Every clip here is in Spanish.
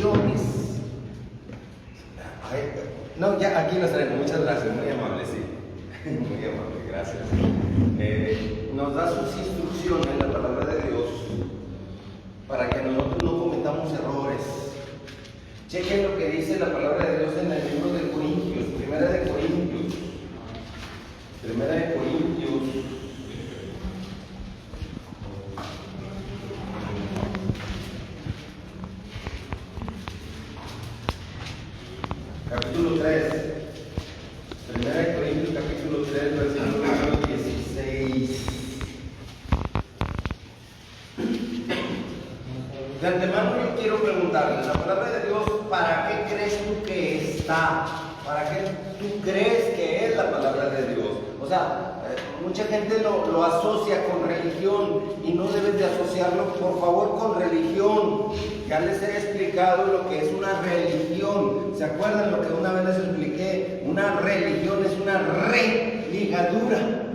instrucciones. No, ya aquí las traigo, muchas gracias, muy amable, sí. Muy amable, gracias. Nos da sus instrucciones la palabra de Dios para que nosotros no cometamos errores. Chequen lo que dice la palabra de Dios en el libro de Corintios, Primera de Corintios. Capítulo 3. Primera de Corintios, capítulo 3, versículo 16. De antemano yo quiero preguntarle, la palabra de Dios, ¿para qué crees tú que está? ¿Para qué tú crees que es la palabra de Dios? O sea, mucha gente lo asocia con religión y no debes de asociarlo, por favor, con religión. Ya les he explicado lo que es una religión. ¿Se acuerdan lo que una vez les expliqué? Una religión es una religadura.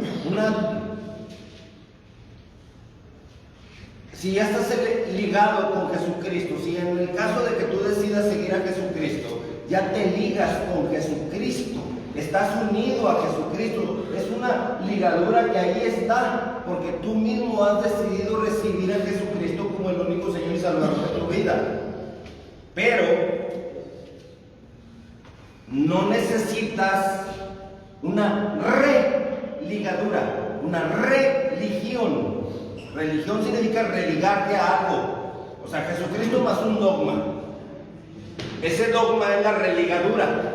Si ya estás ligado con Jesucristo, si en el caso de que tú decidas seguir a Jesucristo, ya te ligas con Jesucristo, estás unido a Jesucristo, es una ligadura que ahí está, porque tú mismo has decidido recibir a Jesucristo como el único Señor y Salvador de tu vida. Pero no necesitas una religadura, una religión. Religión significa religarte a algo. O sea, Jesucristo más un dogma. Ese dogma es la religadura.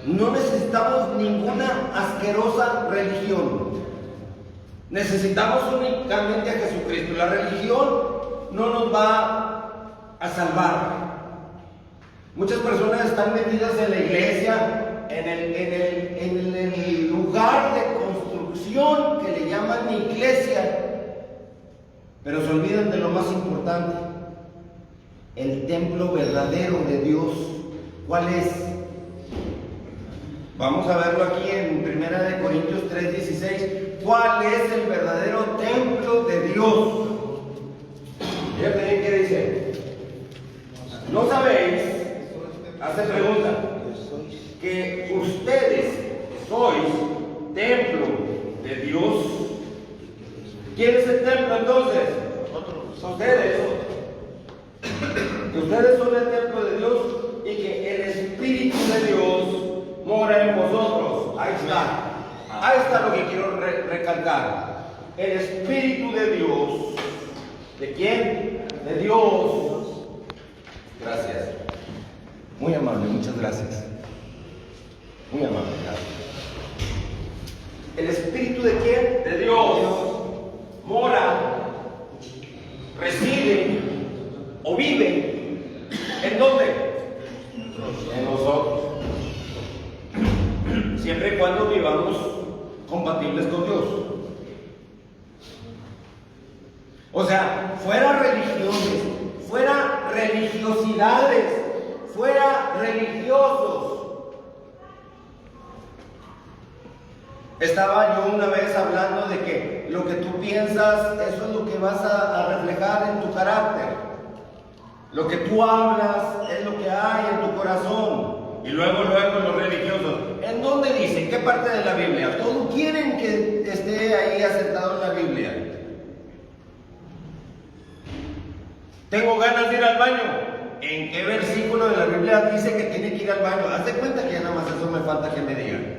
No necesitamos ninguna asquerosa religión. Necesitamos únicamente a Jesucristo. La religión no nos va a salvar. Muchas personas están metidas en la iglesia, en el lugar de construcción que le llaman iglesia, pero se olvidan de lo más importante, el templo verdadero de Dios. ¿Cuál es? Vamos a verlo aquí en 1 Corintios 3:16. ¿Cuál es el verdadero templo de Dios? Fíjate qué dice. ¿No sabéis? Hace pregunta. Que ustedes sois templo de Dios. ¿Quién es el templo entonces? Ustedes. Que ustedes son el templo de Dios y que el Espíritu de Dios mora en vosotros. Ahí está. Ahí está lo que quiero recalcar. El Espíritu de Dios. ¿De quién? De Dios. Gracias. Muy amable, muchas gracias. Muy amable, gracias. ¿El Espíritu de quién? De Dios. Mora, reside o vive. ¿En dónde? En nosotros. Siempre y cuando vivamos compatibles con Dios. O sea, fuera religiones, fuera religiosidades, fuera religiosos. Estaba yo una vez hablando de que lo que tú piensas, eso es lo que vas a reflejar en tu carácter. Lo que tú hablas es lo que hay en tu corazón. Y luego los religiosos. ¿En dónde dice? ¿En qué parte de la Biblia? Todos quieren que esté ahí asentado en la Biblia. Tengo ganas de ir al baño. ¿En qué versículo de la Biblia dice que tiene que ir al baño? Haz de cuenta que ya nada más eso me falta que me digan.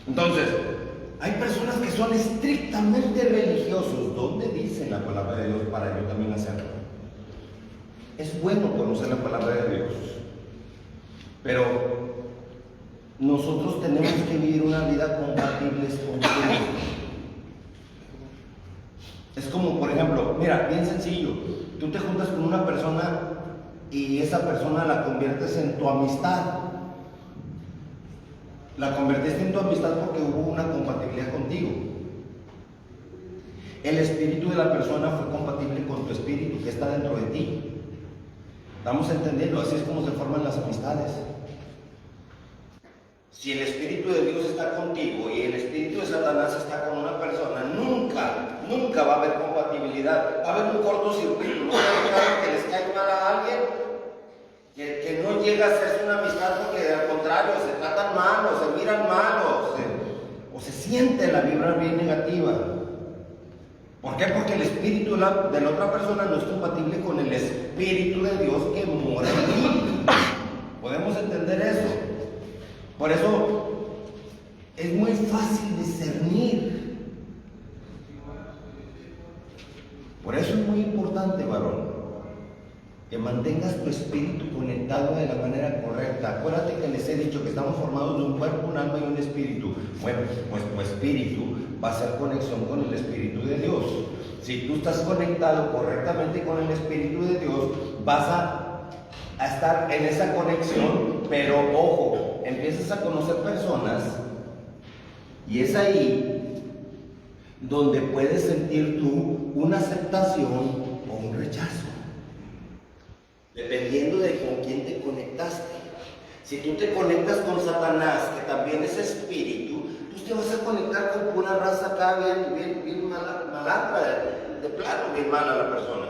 Entonces, hay personas que son estrictamente religiosos. ¿Dónde dice la palabra de Dios para yo también hacerlo? Es bueno conocer la palabra de Dios, pero nosotros tenemos que vivir una vida compatible con Dios. Es como, por ejemplo, mira, bien sencillo. Tú te juntas con una persona y esa persona la conviertes en tu amistad. La convertiste en tu amistad porque hubo una compatibilidad contigo. El espíritu de la persona fue compatible con tu espíritu que está dentro de ti. Estamos entendiendo, así es como se forman las amistades. Si el Espíritu de Dios está contigo y el Espíritu de Satanás está con una persona, nunca va a haber compatibilidad. Va a haber un cortocircuito, no va a llega a hacerse una amistad porque al contrario se tratan mal o se miran mal o se siente la vibra bien negativa. ¿Por qué? Porque el espíritu de la otra persona no es compatible con el espíritu de Dios que mora en mí. ¿Podemos entender eso? Por eso es muy fácil discernir. Por eso es muy importante, varón, que mantengas tu espíritu conectado de la manera correcta. Acuérdate que les he dicho que estamos formados de un cuerpo, un alma y un espíritu. Bueno, pues tu espíritu va a hacer conexión con el espíritu de Dios. Si tú estás conectado correctamente con el espíritu de Dios, vas a estar en esa conexión, pero ojo, empiezas a conocer personas y es ahí donde puedes sentir tú una aceptación o un rechazo, dependiendo de con quién te conectaste. Si tú te conectas con Satanás, que también es espíritu, tú te vas a conectar con pura raza acá, bien malandra, de plano, bien mala la persona.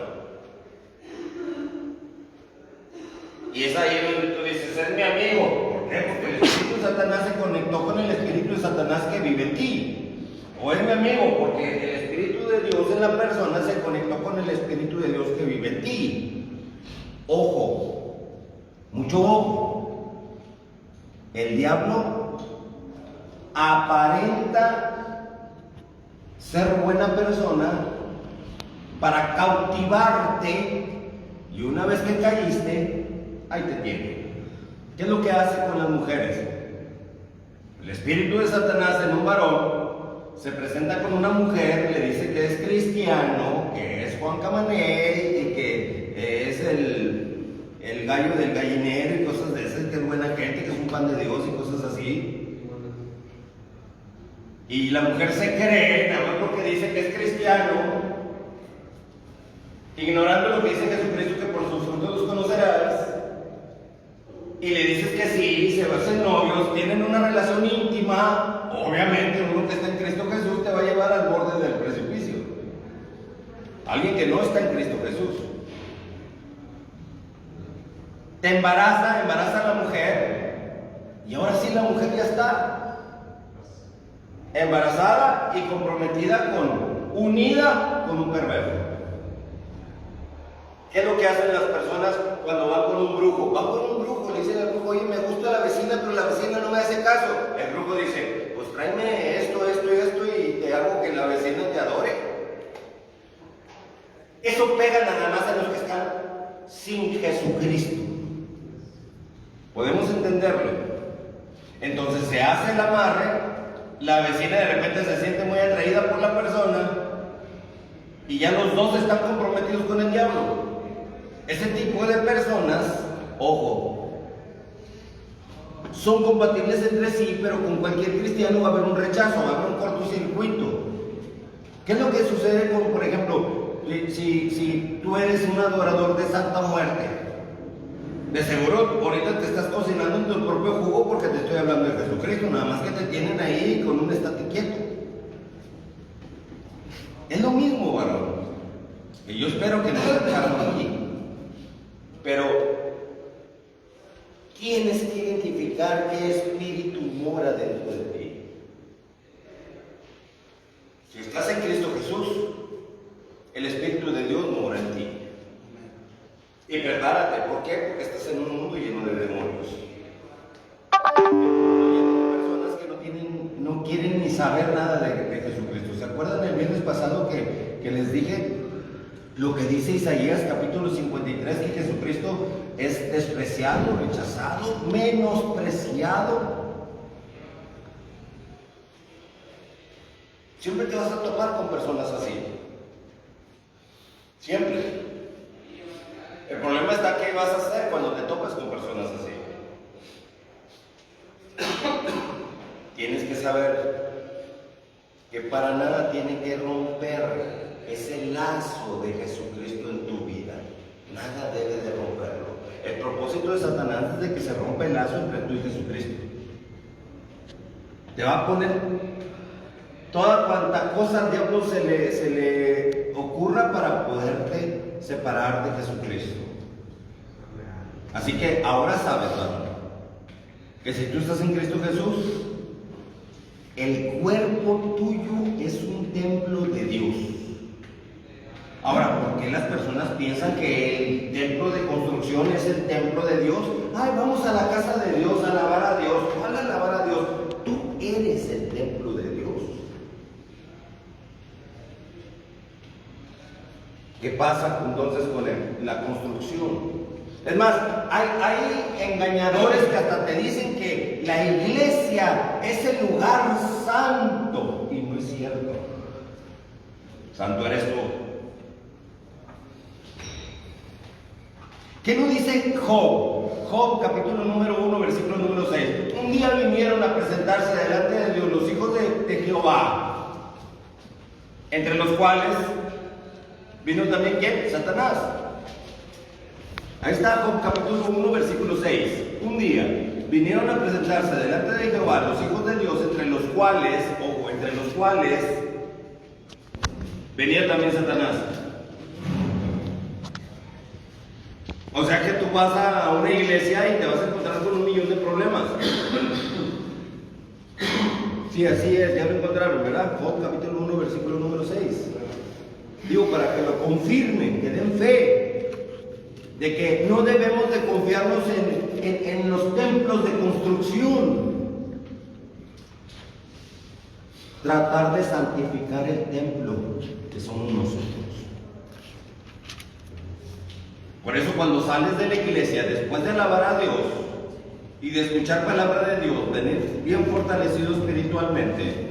Y es ahí donde tú dices, es mi amigo. ¿Por qué? Porque el espíritu de Satanás se conectó con el espíritu de Satanás que vive en ti. O es mi amigo, porque el espíritu de Dios en la persona se conectó con el espíritu de Dios que vive en ti. Ojo, mucho ojo. El diablo aparenta ser buena persona para cautivarte, y una vez que caíste, ahí te tiene. ¿Qué es lo que hace con las mujeres? El espíritu de Satanás en un varón se presenta con una mujer, le dice que es cristiano, que es Juan Camané y que es el gallo del gallinero y cosas de esas, que es buena gente, que es un pan de Dios y cosas así. Y la mujer se cree, nada más porque dice que es cristiano, ignorando lo que dice Jesucristo, que por sus frutos los conocerás. Y le dices que sí, se hacen novios, tienen una relación íntima. Obviamente uno que está en Cristo Jesús te va a llevar al borde del precipicio. Alguien que no está en Cristo Jesús. Te embaraza a la mujer, y ahora sí la mujer ya está embarazada y comprometida unida con un perverso. ¿Qué es lo que hacen las personas cuando van con un brujo? Van con un brujo, le dicen al brujo, oye, me gusta la vecina, pero la vecina no me hace caso. El brujo dice, pues tráeme esto y te hago que la vecina te adore. Eso pega nada más a los que están sin Jesucristo. ¿Podemos entenderlo? Entonces se hace el amarre, la vecina de repente se siente muy atraída por la persona y ya los dos están comprometidos con el diablo. Ese tipo de personas, ojo, son compatibles entre sí, pero con cualquier cristiano va a haber un rechazo, va a haber un cortocircuito. ¿Qué es lo que sucede con, por ejemplo, si tú eres un adorador de Santa Muerte? De seguro ahorita te estás cocinando en tu propio jugo porque te estoy hablando de Jesucristo, nada más que te tienen ahí con un estate quieto. Es lo mismo, varón. Y yo espero que no se dejaron aquí. Pero tienes que identificar qué espíritu mora dentro de ti. Si estás en Cristo Jesús, el Espíritu de Dios mora en ti. Y prepárate, ¿por qué? Porque estás en un mundo lleno de demonios. Personas que no quieren ni saber nada de Jesucristo. ¿Se acuerdan el viernes pasado que les dije lo que dice Isaías capítulo 53, que Jesucristo es despreciado, rechazado, menospreciado? Siempre te vas a topar con personas así. Siempre. El problema está qué vas a hacer cuando te topas con personas así. Tienes que saber que para nada tiene que romper ese lazo de Jesucristo en tu vida. Nada debe de romperlo. El propósito de Satanás es de que se rompa el lazo entre tú y Jesucristo. Te va a poner toda cuanta cosa al diablo se le ocurra para poderte separar de Jesucristo. Así que ahora sabes, varón, que si tú estás en Cristo Jesús, el cuerpo tuyo es un templo de Dios. Ahora, ¿por qué las personas piensan que el templo de construcción es el templo de Dios? Ay, vamos a la casa de Dios a alabar a Dios. ¿Cuál alabar a Dios? Tú eres el templo de Dios. ¿Qué pasa entonces con la construcción? Es más, hay engañadores que hasta te dicen que la iglesia es el lugar santo, y no es cierto. Santo eres tú. ¿Qué nos dice Job? Job, capítulo número 1, versículo número 6. Un día vinieron a presentarse delante de Dios los hijos de Jehová, entre los cuales vino también ¿quién? Satanás. Ahí está Job, capítulo 1, versículo 6. Un día vinieron a presentarse delante de Jehová los hijos de Dios, entre los cuales venía también Satanás. O sea que tú vas a una iglesia y te vas a encontrar con 1,000,000 de problemas. Sí, así es, ya lo encontraron, ¿verdad? Job capítulo 1, versículo número 6. Digo, para que lo confirmen, que den fe de que no debemos de confiarnos en los templos de construcción. Tratar de santificar el templo que somos nosotros. Por eso cuando sales de la iglesia, después de alabar a Dios y de escuchar palabra de Dios, venir bien fortalecido espiritualmente,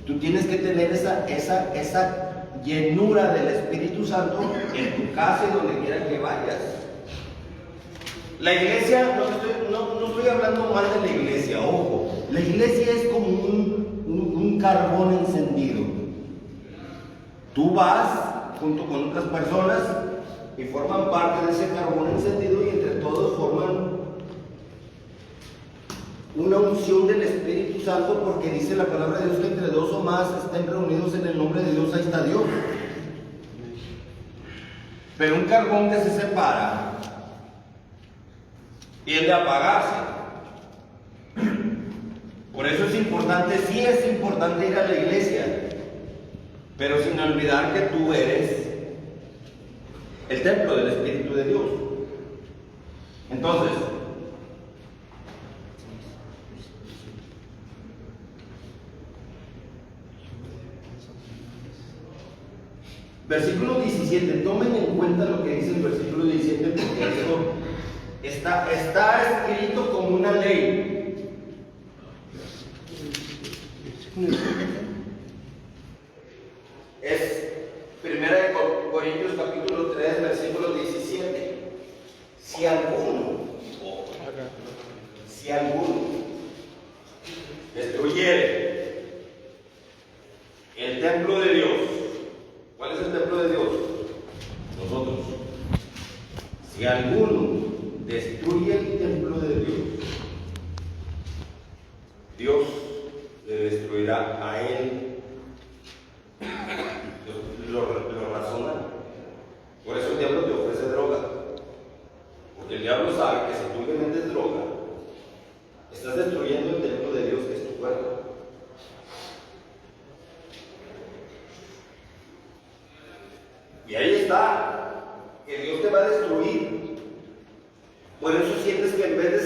tú tienes que tener esa llenura del Espíritu Santo en tu casa y donde quiera que vayas. La iglesia, no estoy hablando mal de la iglesia, ojo, la iglesia es como un carbón encendido. Tú vas junto con otras personas y forman parte de ese carbón encendido y entre todos forman una unción del Espíritu Santo, porque dice la palabra de Dios que entre dos o más estén reunidos en el nombre de Dios, ahí está Dios. Pero un carbón que se separa tiende a apagarse. Por eso es importante, sí es importante ir a la iglesia, pero sin olvidar que tú eres el templo del Espíritu de Dios. Entonces, versículo 17, tomen en cuenta lo que dice el versículo 17, porque eso está escrito como una ley. Es 1 Corintios capítulo 3, versículo 17. Si alguno destruyere el templo de Dios, ¿cuál es el templo de Dios? Nosotros. Si alguno destruye el templo de Dios, Dios le destruirá a él. Lo razona. Por eso el diablo te ofrece droga. Porque el diablo sabe que si tú le metes droga, estás destruyendo el templo de Dios, que es tu cuerpo. Y ahí está, que Dios te va a destruir. Por eso sientes que en vez de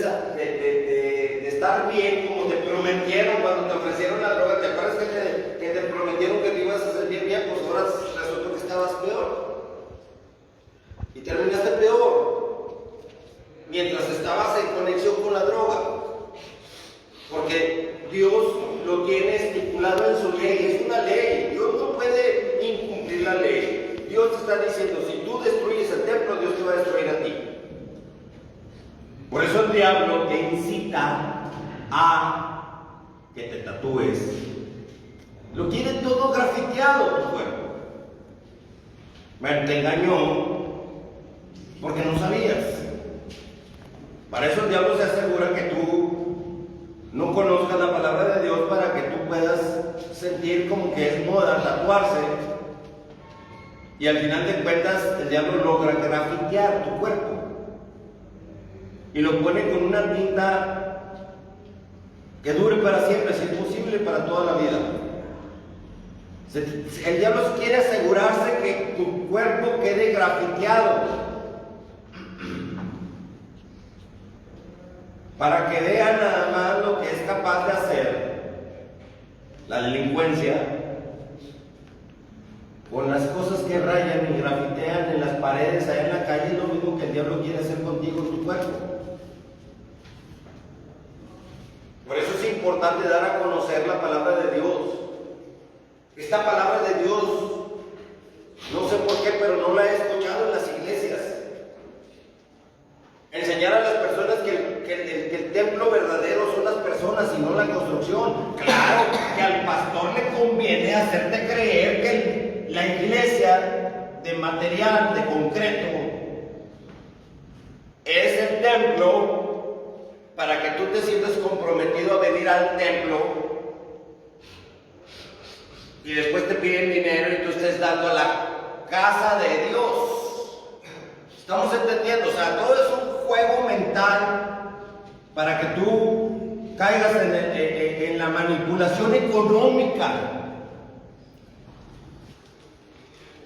estar bien, como te prometieron cuando te ofrecieron la droga, ¿te acuerdas que te prometieron que te ibas a sentir bien? Pues ahora resultó que estabas peor. Y terminaste peor. Mientras estabas en conexión con la droga. Porque Dios lo tiene estipulado en su ley, es una ley. Dios no puede incumplir la ley. Dios te está diciendo, si tú destruyes el templo, Dios te va a destruir a ti. Por eso el diablo te incita a que te tatúes. Lo quiere todo grafiteado tu cuerpo. Bueno, te engañó porque no sabías. Para eso el diablo se asegura que tú no conozcas la palabra de Dios, para que tú puedas sentir como que es moda tatuarse. Y al final de cuentas el diablo logra grafitear tu cuerpo. y lo ponen con una tinta que dure para siempre, si es posible, para toda la vida. El diablo quiere asegurarse que tu cuerpo quede grafiteado para que vean nada más lo que es capaz de hacer la delincuencia con las cosas que rayan y grafitean en las paredes allá en la calle. Es lo mismo que el diablo quiere hacer contigo en tu cuerpo. Por eso es importante dar a conocer la palabra de Dios. Esta palabra de Dios, no sé por qué, pero no la he escuchado en las iglesias. Enseñar a las personas que el templo verdadero son las personas y no la construcción. Claro que al pastor le conviene hacerte creer que la iglesia de material, de concreto, es el templo para que tú te sientas comprometido a venir al templo. Y después te piden dinero y tú estés dando a la casa de Dios. ¿Estamos entendiendo? O sea, todo es un juego mental para que tú caigas en la manipulación económica.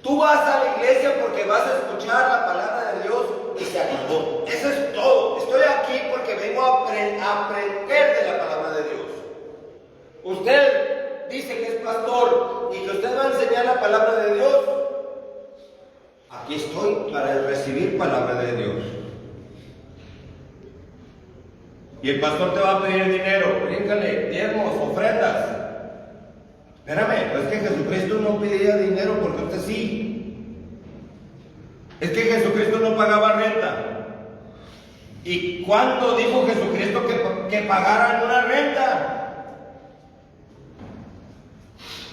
Tú vas a la iglesia porque vas a escuchar la palabra de Dios y se acabó. Eso es todo. Estoy aquí porque vengo a aprender de la palabra de Dios. Usted dice que es pastor y que usted va a enseñar la palabra de Dios. Aquí estoy para recibir palabra de Dios. Y el pastor te va a pedir dinero, bríncale, diezmos, ofrendas. Espérame, pues es que Jesucristo no pedía dinero porque usted sí. Es que Jesucristo no pagaba renta. ¿Y cuándo dijo Jesucristo que pagaran una renta?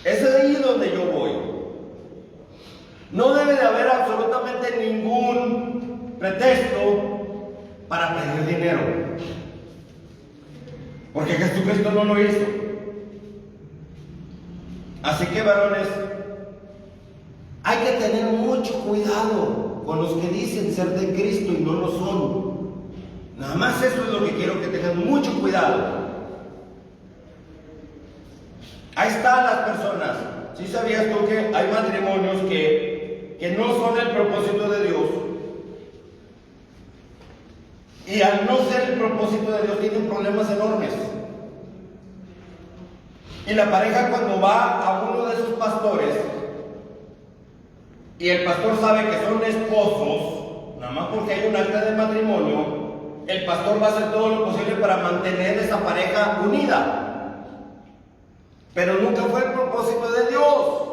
Es ahí donde yo voy. No debe de haber absolutamente ningún pretexto para pedir dinero, porque Jesucristo no lo hizo. Así que, varones, hay que tener mucho cuidado con los que dicen ser de Cristo y no lo son. Nada más eso es lo que quiero que tengan mucho cuidado. Ahí están las personas. ¿Sí sabías tú que hay matrimonios que no son el propósito de Dios? Y al no ser el propósito de Dios tienen problemas enormes. Y la pareja, cuando va a uno de sus pastores y el pastor sabe que son esposos, nada más porque hay un acta de matrimonio, el pastor va a hacer todo lo posible para mantener esa pareja unida. Pero nunca fue el propósito de Dios.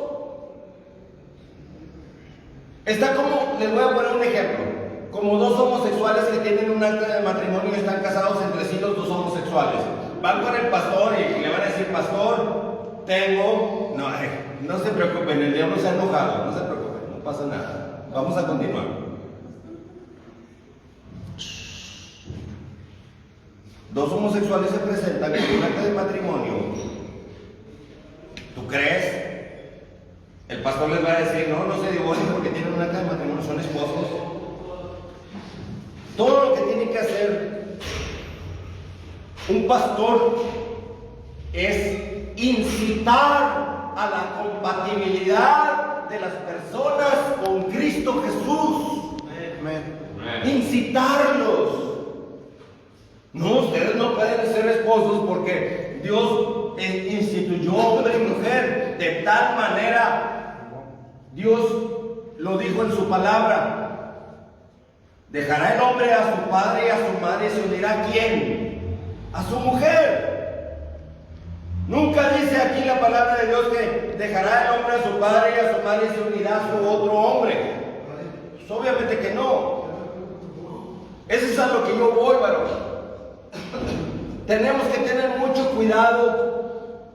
Está como, les voy a poner un ejemplo, como dos homosexuales que tienen un acta de matrimonio y están casados entre sí los dos homosexuales. Van con el pastor y le van a decir: pastor, tengo... No se preocupen, el diablo se ha enojado, no se preocupen, no pasa nada. Vamos a continuar. Dos homosexuales se presentan con un acta de matrimonio. ¿Tú crees? El pastor les va a decir: no se divorcien porque tienen un acta de matrimonio, son esposos. Todo lo que tiene que hacer un pastor es incitar a la compatibilidad de las personas con Cristo Jesús. Incitarlos. No, ustedes no pueden ser esposos porque Dios instituyó hombre y mujer. De tal manera, Dios lo dijo en su palabra: dejará el hombre a su padre y a su madre y se unirá ¿a quién? A su mujer. Nunca dice aquí la palabra de Dios que dejará el hombre a su padre y a su madre y se unirá a su otro hombre. Pues obviamente que no. Eso es a lo que yo voy, varón. Tenemos que tener mucho cuidado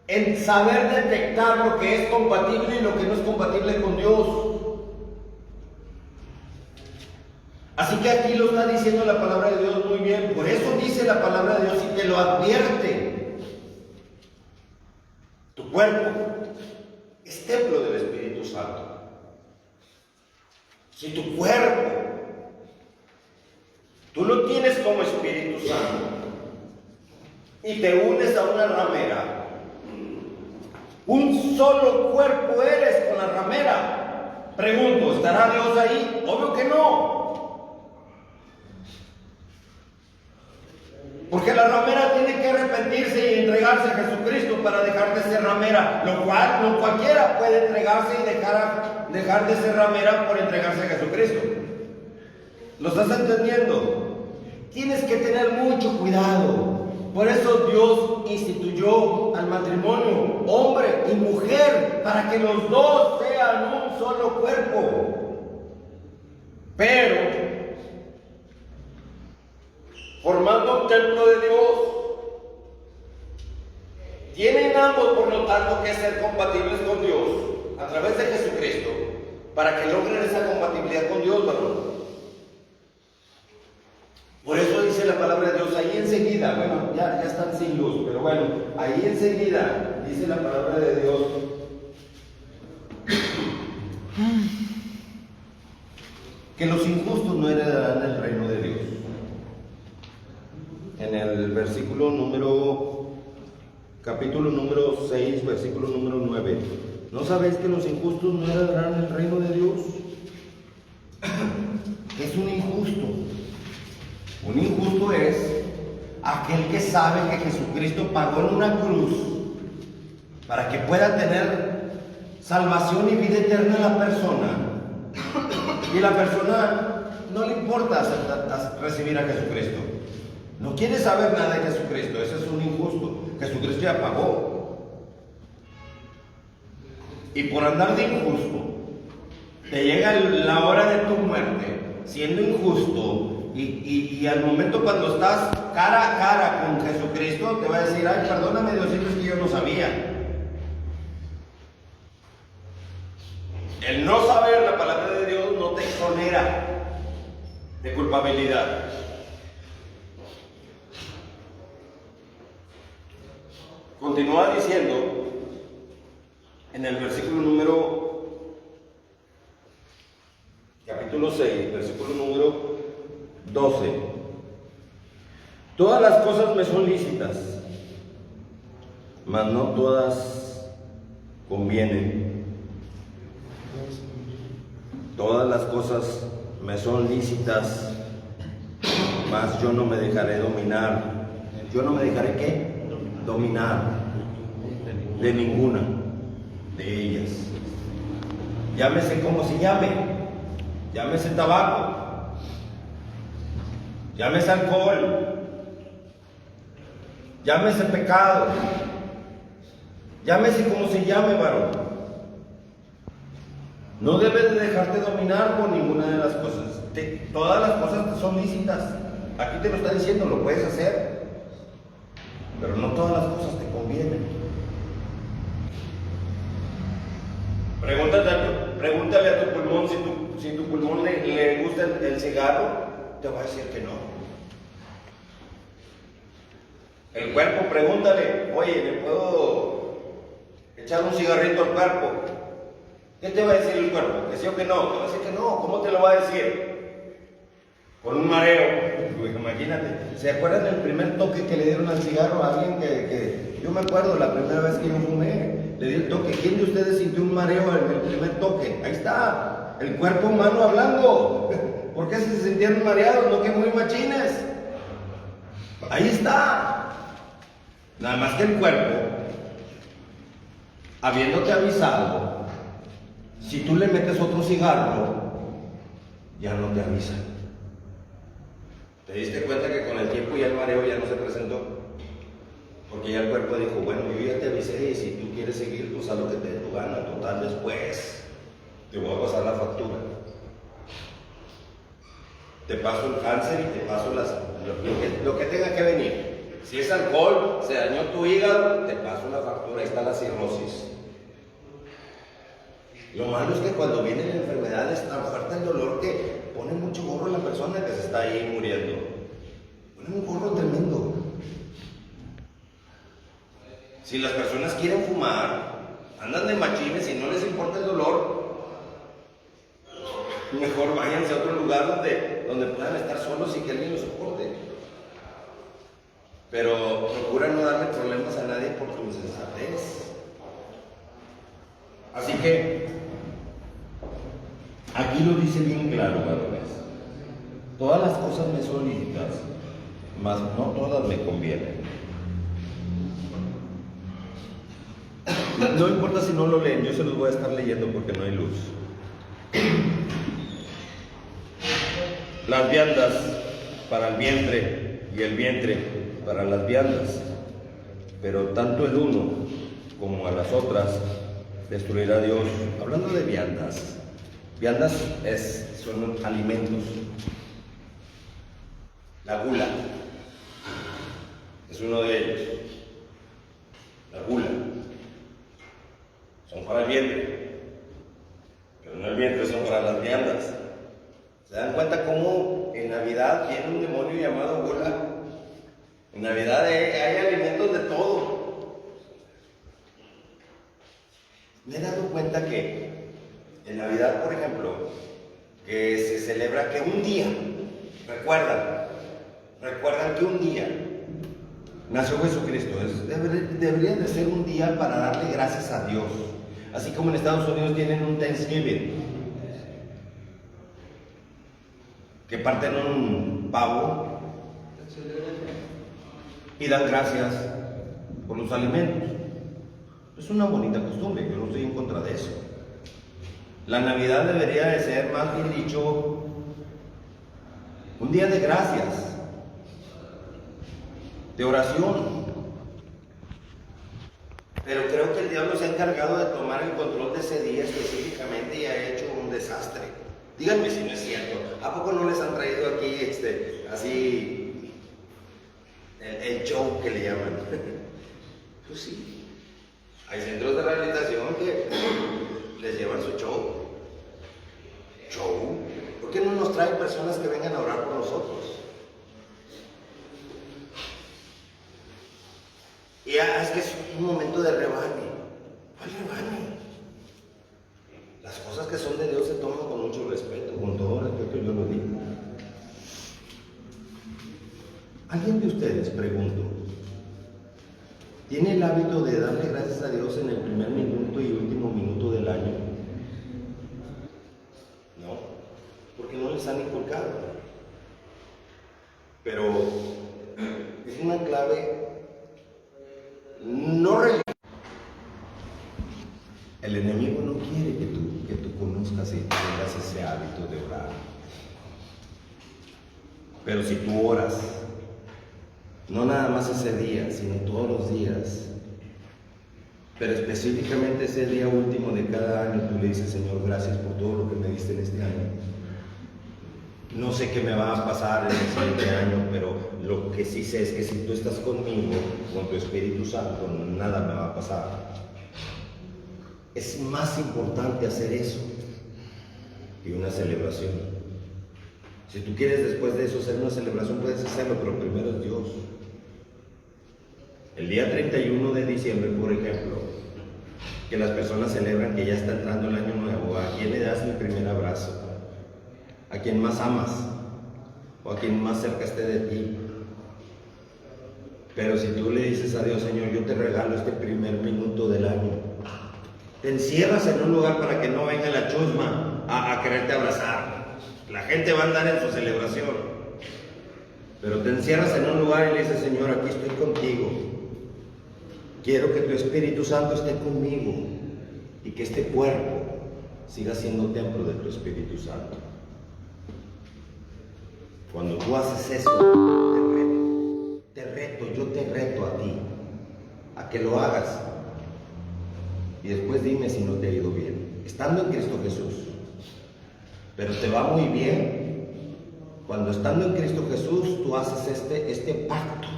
en saber detectar lo que es compatible y lo que no es compatible con Dios. Así que aquí lo está diciendo la palabra de Dios muy bien. Por eso dice la palabra de Dios y te lo advierte. Tu cuerpo es templo del Espíritu Santo. Si tu cuerpo tú lo tienes como Espíritu Santo y te unes a una ramera, un solo cuerpo eres con la ramera. Pregunto, ¿estará Dios ahí? Obvio que no. Porque la ramera tiene que arrepentirse y entregarse a Jesucristo para dejar de ser ramera, lo cual no cualquiera puede entregarse y dejar de ser ramera por entregarse a Jesucristo. ¿Lo estás entendiendo? Tienes que tener mucho cuidado. Por eso Dios instituyó al matrimonio, hombre y mujer, para que los dos sean un solo cuerpo. Pero formando un templo de Dios, tienen ambos, por lo tanto, que ser compatibles con Dios a través de Jesucristo para que logren esa compatibilidad con Dios, varón. Por eso dice la palabra de Dios ahí enseguida, bueno, ya están sin luz, pero bueno, ahí enseguida dice la palabra de Dios que los injustos no heredarán el reino de Dios. En el capítulo número 6, versículo número 9. ¿No sabéis que los injustos no heredarán el reino de Dios? ¿Qué es un injusto? Un injusto es aquel que sabe que Jesucristo pagó en una cruz para que pueda tener salvación y vida eterna a la persona. Y la persona no le importa recibir a Jesucristo. No quiere saber nada de Jesucristo. Ese es un injusto. Jesucristo ya pagó. Y por andar de injusto, te llega la hora de tu muerte, siendo injusto, y al momento cuando estás cara a cara con Jesucristo, te va a decir: ay, perdóname, Diosito, es que yo no sabía. El no saber la palabra de Dios no te exonera de culpabilidad. Continúa diciendo en el versículo capítulo 6, versículo número 12: todas las cosas me son lícitas, mas no todas convienen. Todas las cosas me son lícitas, mas yo no me dejaré dominar. ¿Yo no me dejaré qué? Dominar de ninguna de ellas. Llámese como se llame, llámese tabaco, llámese alcohol, llámese pecado, llámese como se llame, varón. No debes de dejarte dominar por ninguna de las cosas. Todas las cosas te son lícitas. Aquí te lo está diciendo, lo puedes hacer, pero no todas las cosas te convienen. Pregúntale a tu pulmón si tu pulmón le gusta el cigarro, te va a decir que no. El cuerpo, pregúntale: oye, ¿me puedo echar un cigarrito al cuerpo? ¿Qué te va a decir el cuerpo? ¿Que sí o que no? Te va a decir que no. ¿Cómo te lo va a decir? Con un mareo. Imagínate. ¿Se acuerdan del primer toque que le dieron al cigarro a alguien que yo me acuerdo la primera vez que yo fumé? Le di el toque. ¿Quién de ustedes sintió un mareo en el primer toque? Ahí está. El cuerpo humano hablando. ¿Por qué se sintieron mareados? No que muy machines. Ahí está. Nada más que el cuerpo, habiéndote avisado, si tú le metes otro cigarro, ya no te avisa. ¿Te diste cuenta que con el tiempo ya el mareo ya no se presentó? Porque ya el cuerpo dijo: bueno, yo ya te avisé, y si tú quieres seguir, pues haz lo que te dé tu gana. Total, después te voy a pasar la factura. Te paso el cáncer y te paso lo que tenga que venir. Si es alcohol, se dañó tu hígado, te paso la factura, ahí está la cirrosis. Lo malo es que cuando viene la enfermedad es tan fuerte el dolor que pone mucho gorro a la persona que se está ahí muriendo. Pone un gorro tremendo. Si las personas quieren fumar, andan de machines y no les importa el dolor, Mejor váyanse a otro lugar donde puedan estar solos y que alguien los soporte. Pero procura no darle problemas a nadie por tu insensatez. Así que aquí lo dice bien claro, varones. Todas las cosas me son lícitas, mas no todas me convienen. No importa si no lo leen, yo se los voy a estar leyendo porque no hay luz. Las viandas para el vientre y el vientre para las viandas, pero tanto el uno como a las otras destruirá Dios. Hablando de viandas, viandas son alimentos. La gula es uno de ellos. La gula son para el vientre, pero no el vientre, son para las viandas. ¿Se dan cuenta cómo en Navidad viene un demonio llamado gula? En Navidad hay alimentos de todo. Me he dado cuenta que en Navidad, por ejemplo, que se celebra que un día, recuerdan que un día nació Jesucristo. Debería de ser un día para darle gracias a Dios. Así como en Estados Unidos tienen un Thanksgiving, que parten un pavo y dan gracias por los alimentos. Es una bonita costumbre, yo no estoy en contra de eso. La Navidad debería de ser, más bien dicho, un día de gracias, de oración. Pero creo que el diablo se ha encargado de tomar el control de ese día específicamente y ha hecho un desastre. Díganme si no es cierto. ¿A poco no les han traído aquí así el show que le llaman? Pues sí. Hay centros de rehabilitación que les llevan su show. ¿Show? ¿Por qué no nos traen personas que vengan a orar por nosotros? Y es que es un momento de rebane. ¿Cuál rebane? Las cosas que son de Dios se toman con mucho respeto, con todo respeto yo lo digo. ¿Alguien de ustedes, pregunto, tiene el hábito de darle gracias a Dios en el primer minuto y último minuto del año? No, porque no les han inculcado. Pero es una clave no religiosa. El enemigo no quiere que tú conozcas y tengas ese hábito de orar. Pero si tú oras, no nada más ese día, sino todos los días, pero específicamente ese día último de cada año, tú le dices: Señor, gracias por todo lo que me diste en este año. No sé qué me va a pasar en el siguiente año, pero lo que sí sé es que si tú estás conmigo, con tu Espíritu Santo, nada me va a pasar. Es más importante hacer eso que una celebración. Si tú quieres después de eso hacer una celebración, puedes hacerlo, pero primero es Dios. El día 31 de diciembre, por ejemplo, que las personas celebran que ya está entrando el año nuevo, ¿a quién le das el primer abrazo? ¿A quien más amas? ¿O a quien más cerca esté de ti? Pero si tú le dices a Dios: Señor, yo te regalo este primer minuto del año, te encierras en un lugar para que no venga la chusma a quererte abrazar. La gente va a andar en su celebración, pero te encierras en un lugar y le dices: Señor, aquí estoy contigo. Quiero que tu Espíritu Santo esté conmigo y que este cuerpo siga siendo templo de tu Espíritu Santo. Cuando tú haces eso, yo te reto a ti, a que lo hagas. Y después dime si no te ha ido bien, estando en Cristo Jesús. Pero te va muy bien cuando, estando en Cristo Jesús, tú haces este pacto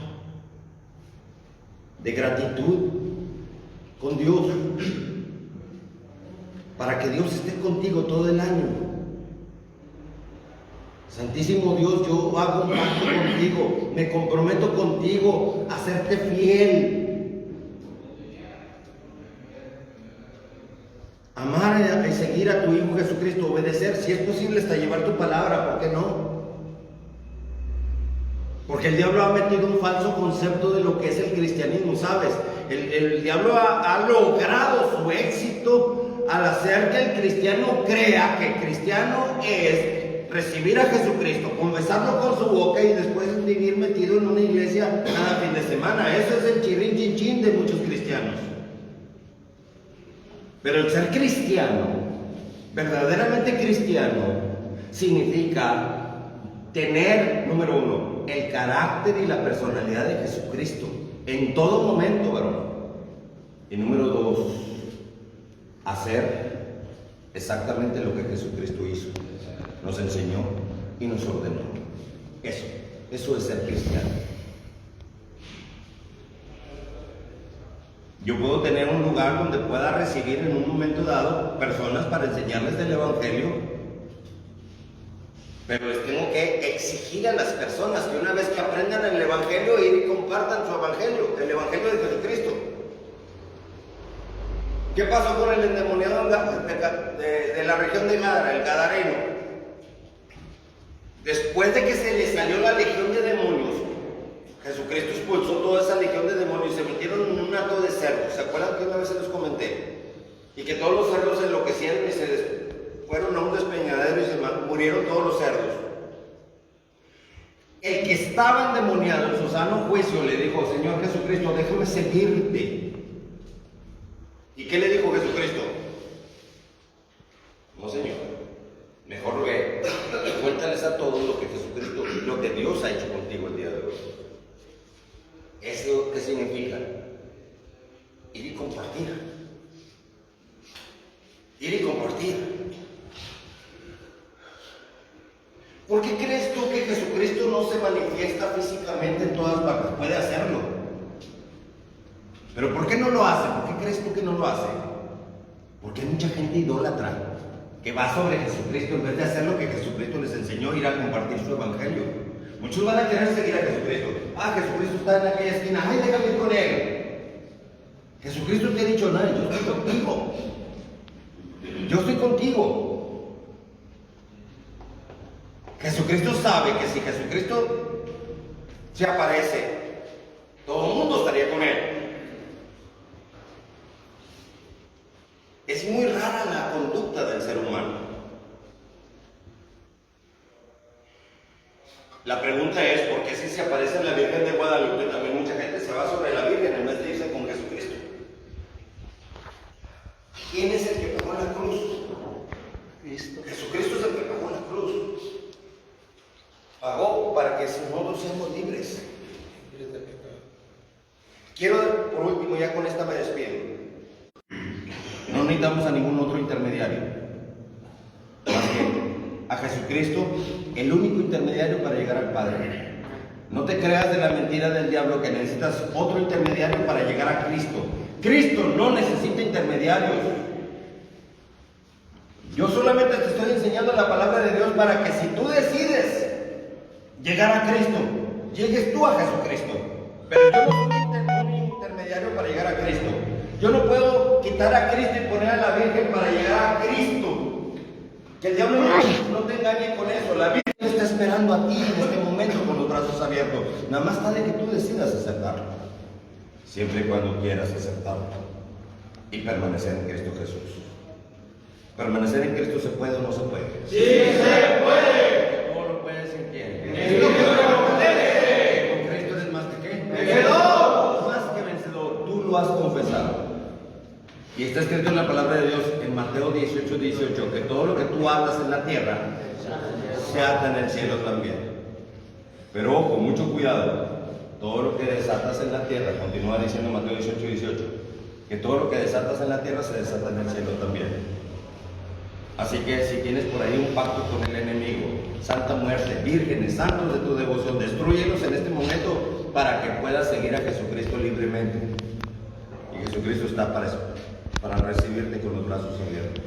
de gratitud con Dios, para que Dios esté contigo todo el año. Santísimo Dios, yo hago un pacto contigo, me comprometo contigo a serte fiel, amar a ese seguir a tu Hijo Jesucristo, obedecer, si es posible hasta llevar tu palabra, ¿por qué no? Porque el diablo ha metido un falso concepto de lo que es el cristianismo, ¿sabes? El diablo ha logrado su éxito al hacer que el cristiano crea que el cristiano es recibir a Jesucristo, confesarlo con su boca y después vivir metido en una iglesia cada fin de semana. Eso es el chirrín chin chin de muchos cristianos. Pero el ser cristiano, verdaderamente cristiano, significa tener, número uno, el carácter y la personalidad de Jesucristo en todo momento, varón. Y número dos, hacer exactamente lo que Jesucristo hizo, nos enseñó y nos ordenó. Eso es ser cristiano. Yo puedo tener un lugar donde pueda recibir en un momento dado personas para enseñarles del Evangelio, pero les tengo que exigir a las personas que una vez que aprendan el Evangelio, ir y compartan su Evangelio, el Evangelio de Jesucristo. ¿Qué pasó con el endemoniado de la región de Gadara, el gadareno? Después de que se le salió la legión de demonios, Jesucristo expulsó toda esa legión de demonios y se metieron en un hato de cerdos. ¿Se acuerdan que una vez se los comenté? Y que todos los cerdos se enloquecieron y fueron a un despeñadero y se murieron todos los cerdos. El que estaba endemoniado en su sano juicio le dijo: Señor Jesucristo, déjame seguirte. ¿Y qué le dijo Jesucristo? No, Señor, mejor ve y cuéntales a todos lo que Jesucristo, lo que Dios ha hecho contigo el día de hoy. ¿Eso qué significa? Ir y compartir. Ir y compartir. ¿Por qué crees tú que Jesucristo no se manifiesta físicamente en todas partes? Puede hacerlo. ¿Pero por qué no lo hace? ¿Por qué crees tú que no lo hace? Porque hay mucha gente idólatra que va sobre Jesucristo en vez de hacer lo que Jesucristo les enseñó, ir a compartir su evangelio. Muchos van a querer seguir a Jesucristo. Ah, Jesucristo está en aquella esquina. Ay, déjame ir con él. Jesucristo te ha dicho: no, yo estoy contigo. Yo estoy contigo. Jesucristo sabe que si Jesucristo se aparece, todo el mundo estaría con él. Es muy rara la conducta del ser humano. La pregunta es: ¿por qué si se aparece la Virgen de Guadalupe, también mucha gente se va sobre la Virgen en vez de irse con Jesucristo? ¿Quién es el que pagó la cruz? Cristo. Jesucristo es el que pagó la cruz. Pagó para que nosotros seamos libres. Quiero, por último, ya con esta me despido. No necesitamos a ningún otro intermediario más que a Jesucristo, el único intermediario para llegar al Padre. No te creas de la mentira del diablo que necesitas otro intermediario para llegar a Cristo. Cristo no necesita intermediarios. Yo solamente te estoy enseñando la palabra de Dios para que si tú decides llegar a Cristo, llegues tú a Jesucristo. Pero yo no soy un intermediario para llegar a Cristo. Yo no puedo quitar a Cristo y poner a la Virgen para llegar a Cristo. Que el diablo no te engañe con eso. La Virgen está esperando a ti en este momento con los brazos abiertos. Nada más está de que tú decidas aceptarlo. Siempre y cuando quieras aceptarlo y permanecer en Cristo Jesús. ¿Permanecer en Cristo se puede o no se puede? ¡Sí se puede! ¿Cómo lo puedes en quién? ¡En Cristo que lo merece! ¿Con Cristo eres más que qué? ¡Vencedor! Más que vencedor. Tú lo has confesado. Y está escrito en la palabra de Dios en Mateo 18:18 que todo lo que tú atas en la tierra se ata en el cielo también. Pero ojo, mucho cuidado. Todo lo que desatas en la tierra, continúa diciendo Mateo 18:18, que todo lo que desatas en la tierra se desata en el cielo también. Así que si tienes por ahí un pacto con el enemigo, santa muerte, vírgenes, santos de tu devoción, destrúyelos en este momento para que puedas seguir a Jesucristo libremente. Y Jesucristo está para recibirte con los brazos abiertos.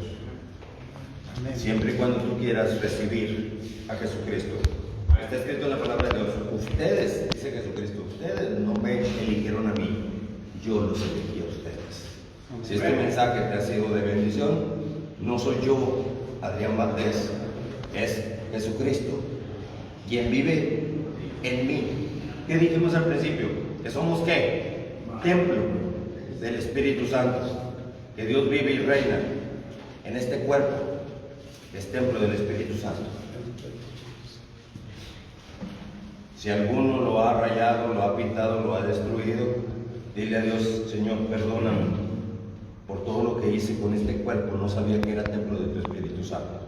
Amén. Siempre y cuando tú quieras recibir a Jesucristo. Está escrito en la palabra de Dios: ustedes, dice Jesucristo, ustedes no me eligieron a mí, yo los elegí a ustedes. Si este mensaje te ha sido de bendición, No soy yo, Adrián Valdés, es Jesucristo, quien vive en mí. ¿Qué dijimos al principio? ¿Que somos qué? Templo del Espíritu Santo. Que Dios vive y reina en este cuerpo, que es templo del Espíritu Santo. Si alguno lo ha rayado, lo ha pintado, lo ha destruido, dile a Dios: Señor, perdóname por todo lo que hice con este cuerpo. No sabía que era templo de tu Espíritu Santo.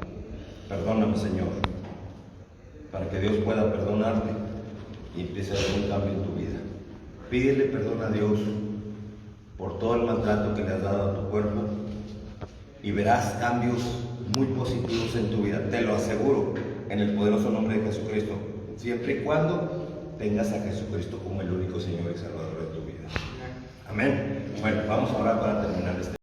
Perdóname, Señor, para que Dios pueda perdonarte y empiece a haber un cambio en tu vida. Pídele perdón a Dios por todo el maltrato que le has dado a tu cuerpo y verás cambios muy positivos en tu vida, te lo aseguro, en el poderoso nombre de Jesucristo, siempre y cuando tengas a Jesucristo como el único Señor y Salvador de tu vida. Amén. Bueno, vamos a orar para terminar este